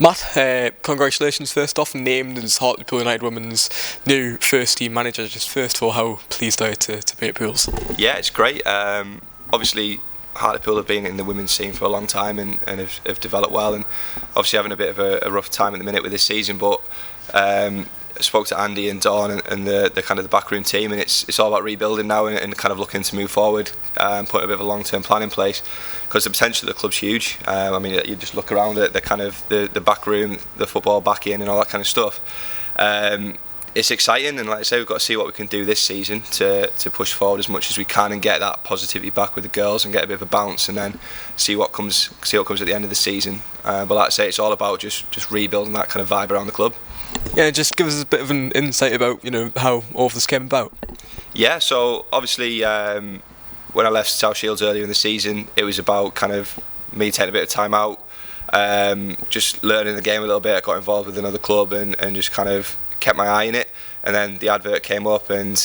Matt, congratulations first off, named as Hartlepool United Women's new first team manager. Just first of all, how pleased are you to be at Pools? Yeah, it's great. Obviously, Hartlepool have been in the women's scene for a long time and have developed well, and obviously having a bit of a rough time at the minute with this season. But I spoke to Andy and Dawn and the kind of the backroom team, and it's all about rebuilding now and kind of looking to move forward and put a bit of a long-term plan in place, because the potential of the club's huge. I mean, you just look around at the kind of the backroom, the football back in and all that kind of stuff. It's exciting, and like I say, we've got to see what we can do this season to push forward as much as we can and get that positivity back with the girls and get a bit of a bounce, and then see what comes at the end of the season. But like I say, it's all about just rebuilding that kind of vibe around the club. Yeah, just give us a bit of an insight about how all of this came about. Yeah, so obviously when I left South Shields earlier in the season, it was about kind of me taking a bit of time out, just learning the game a little bit. I got involved with another club and just kind of kept my eye on it, and then the advert came up, and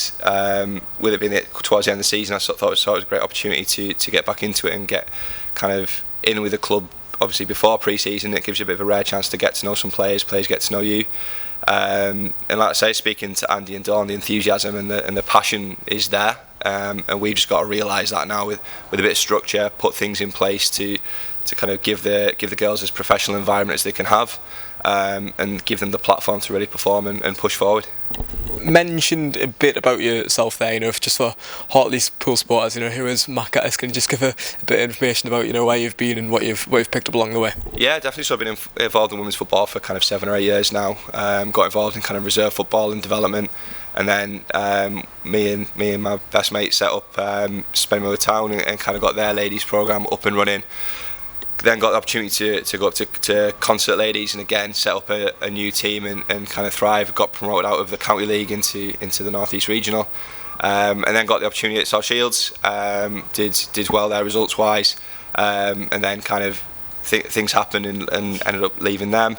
with it being towards the end of the season, I thought it was a great opportunity to get back into it and get kind of in with the club. Obviously before pre-season, it gives you a bit of a rare chance to get to know some players get to know you, and like I say, speaking to Andy and Dawn, the enthusiasm and the passion is there, and we've just got to realise that now with a bit of structure, put things in place to kind of give the girls as professional environment as they can have, and give them the platform to really perform and push forward. Mentioned a bit about yourself there, just for Hartlepool supporters, who is Matt Gatiss. Can you just give a bit of information about where you've been and what you've picked up along the way? Yeah, definitely. So I've been involved in women's football for kind of 7 or 8 years now. Got involved in kind of reserve football and development, and then me and my best mate set up Spennymoor Town and kind of got their ladies program up and running. Then got the opportunity to go up to Concert Ladies and again set up a new team and kind of thrive. Got promoted out of the county league into the North East Regional, and then got the opportunity at South Shields. Did well there results wise, and then kind of things happened and ended up leaving them,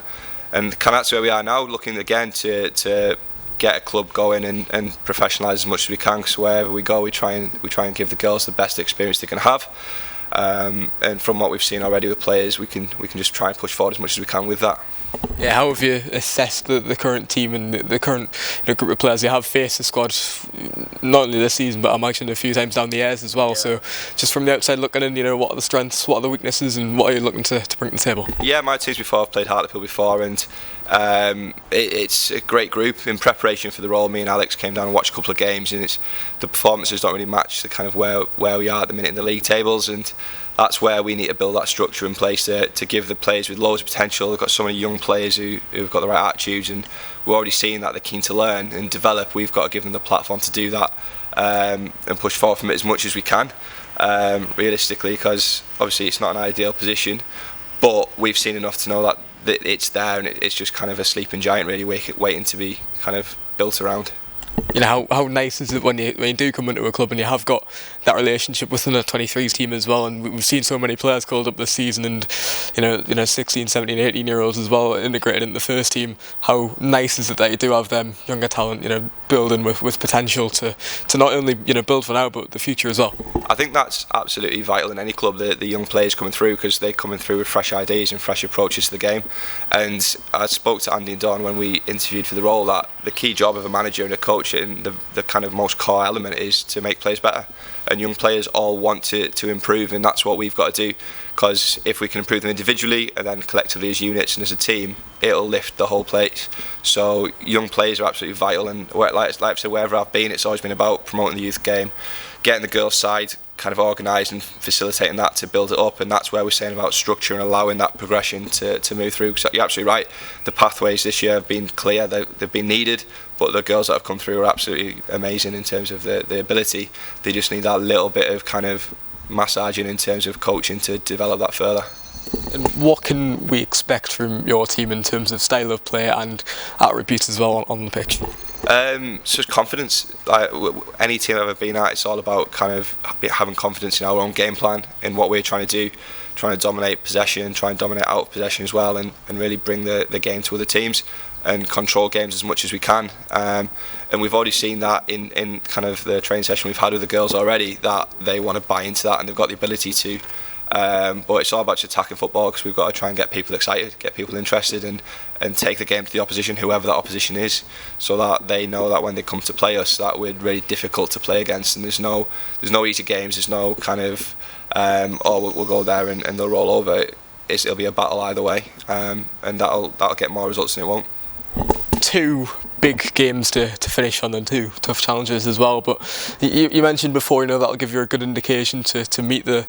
and kind of that's where we are now, looking again to get a club going and professionalise as much as we can, because wherever we go we try and give the girls the best experience they can have. And from what we've seen already with players, we can just try and push forward as much as we can with that. Yeah, how have you assessed the current team and the current group of players? You have faced the squad not only this season, but I imagine a few times down the years as well. Yeah. So just from the outside looking in, what are the strengths, what are the weaknesses, and what are you looking to bring to the table? Yeah, my teams before, I've played Hartlepool before, and it's a great group. In preparation for the role, me and Alex came down and watched a couple of games, and the performances don't really match the kind of where we are at the minute in the league tables, and that's where we need to build that structure in place to give the players with loads of potential. We've got so many young players who've got the right attitudes, and we're already seeing that they're keen to learn and develop. We've got to give them the platform to do that, and push forward from it as much as we can, realistically, because obviously it's not an ideal position, but we've seen enough to know that it's there, and it's just kind of a sleeping giant really waiting to be kind of built around. How nice is it when you do come into a club and you have got that relationship within a 23s team as well, and we've seen so many players called up this season, and 16, 17, 18 year olds as well integrated in the first team. How nice is it that you do have them younger talent building with potential to not only build for now but the future as well? I think that's absolutely vital in any club, the young players coming through, because they're coming through with fresh ideas and fresh approaches to the game. And I spoke to Andy and Dawn when we interviewed for the role that the key job of a manager and a coach, and the kind of most core element, is to make players better. And young players all want to improve, and that's what we've got to do, because if we can improve them individually and then collectively as units and as a team, it'll lift the whole place. So young players are absolutely vital, and like I said, wherever I've been, it's always been about promoting the youth game, getting the girls' side kind of organised and facilitating that to build it up, and that's where we're saying about structure and allowing that progression to move through. Because you're absolutely right, the pathways this year have been clear, they've been needed, but the girls that have come through are absolutely amazing in terms of the ability. They just need that little bit of kind of massaging in terms of coaching to develop that further. And what can we expect from your team in terms of style of play and attributes as well on the pitch? So confidence. Like any team I've ever been at, it's all about kind of having confidence in our own game plan, in what we're trying to do, trying to dominate possession, try and dominate out of possession as well, and really bring the game to other teams and control games as much as we can. And we've already seen that in kind of the training session we've had with the girls already, that they want to buy into that and they've got the ability to. But it's all about attacking football, because we've got to try and get people excited, get people interested, and take the game to the opposition, whoever that opposition is, so that they know that when they come to play us, that we're really difficult to play against, and there's no easy games. There's no kind of we'll go there and they'll roll over. It'll be a battle either way, and that'll get more results than it won't. Two big games to finish on, and two tough challenges as well. But you mentioned before, that'll give you a good indication to meet the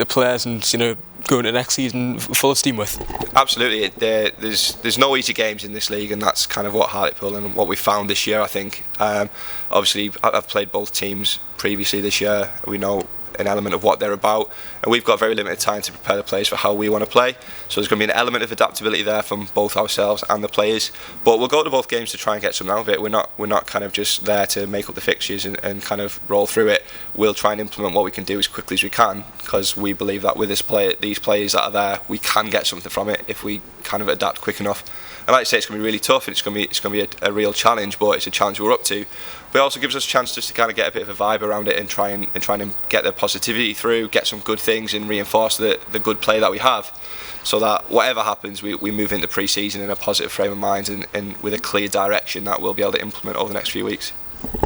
players and go into next season full of steam with. Absolutely, there's no easy games in this league, and that's kind of what Hartlepool and what we found this year, I think. Obviously, I've played both teams previously this year. We know an element of what they're about, and we've got very limited time to prepare the players for how we want to play, so there's going to be an element of adaptability there from both ourselves and the players. But we'll go to both games to try and get something out of it. We're not kind of just there to make up the fixtures and kind of roll through it. We'll try and implement what we can do as quickly as we can, because we believe that with these players that are there, we can get something from it if we kind of adapt quick enough. And like I say, it's going to be really tough, and it's going to be a real challenge, but it's a challenge we're up to. But it also gives us a chance just to kind of get a bit of a vibe around it, and try and get the positivity through, get some good things, and reinforce the good play that we have, so that whatever happens, we move into pre-season in a positive frame of mind and with a clear direction that we'll be able to implement over the next few weeks.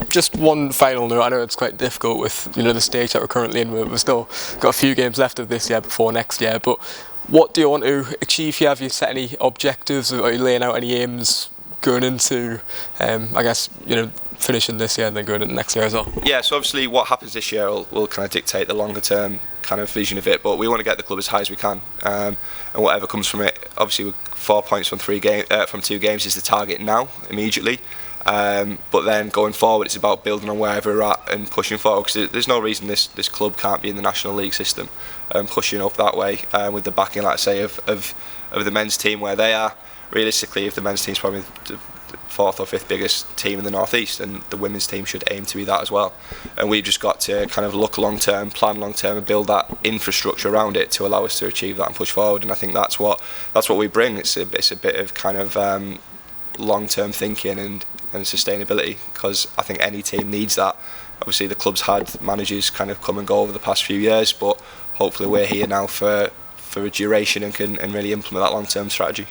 Just one final note. I know it's quite difficult with the stage that we're currently in. We've still got a few games left of this year before next year, but what do you want to achieve here? Have you set any objectives? Are you laying out any aims going into, finishing this year and then going into next year as well? Yeah, so obviously what happens this year will kind of dictate the longer term kind of vision of it, but we want to get the club as high as we can, and whatever comes from it. Obviously, 4 points from 2 games is the target now, immediately. But then going forward, it's about building on wherever we're at and pushing forward, because there's no reason this club can't be in the National League system, and pushing up that way, with the backing, like I say, of the men's team where they are. Realistically, if the men's team's probably the 4th or 5th biggest team in the North East, and the women's team should aim to be that as well. And we've just got to kind of look long term, plan long term, and build that infrastructure around it to allow us to achieve that and push forward. And I think that's what we bring. It's a bit of kind of long term thinking and sustainability, because I think any team needs that. Obviously, the club's had managers kind of come and go over the past few years, but hopefully we're here now for a duration and can really implement that long term strategy.